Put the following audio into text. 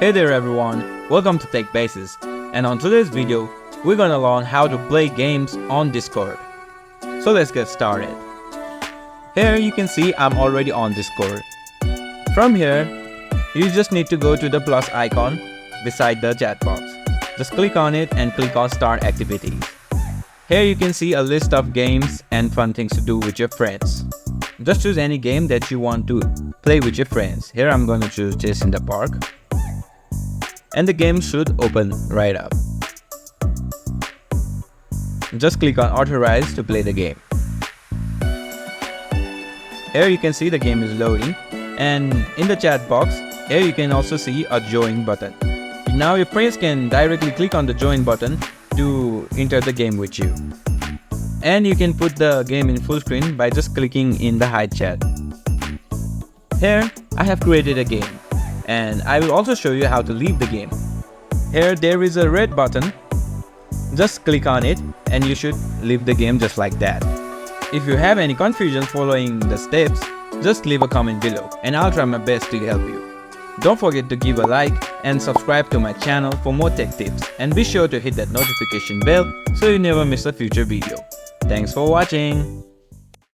Hey there everyone, welcome to Tech Basis, and on today's video, we're gonna learn how to play games on Discord. So let's get started. Here you can see I'm already on Discord. From here, you just need to go to the plus icon beside the chat box. Just click on it and click on Start Activities. Here you can see a list of games and fun things to do with your friends. Just choose any game that you want to play with your friends. Here I'm going to choose Chase in the Park. And the game should open right up. Just click on Authorize to play the game. Here you can see the game is loading, and in the chat box, here you can also see a join button. Now your friends can directly click on the join button to enter the game with you. And you can put the game in full screen by just clicking in the hide chat. Here I have created a game, and I will also show you how to leave the game. Here there is a red button. Just click on it and you should leave the game just like that. If you have any confusion following the steps, just leave a comment below and I'll try my best to help you. Don't forget to give a like and subscribe to my channel for more tech tips, and be sure to hit that notification bell so you never miss a future video. Thanks for watching.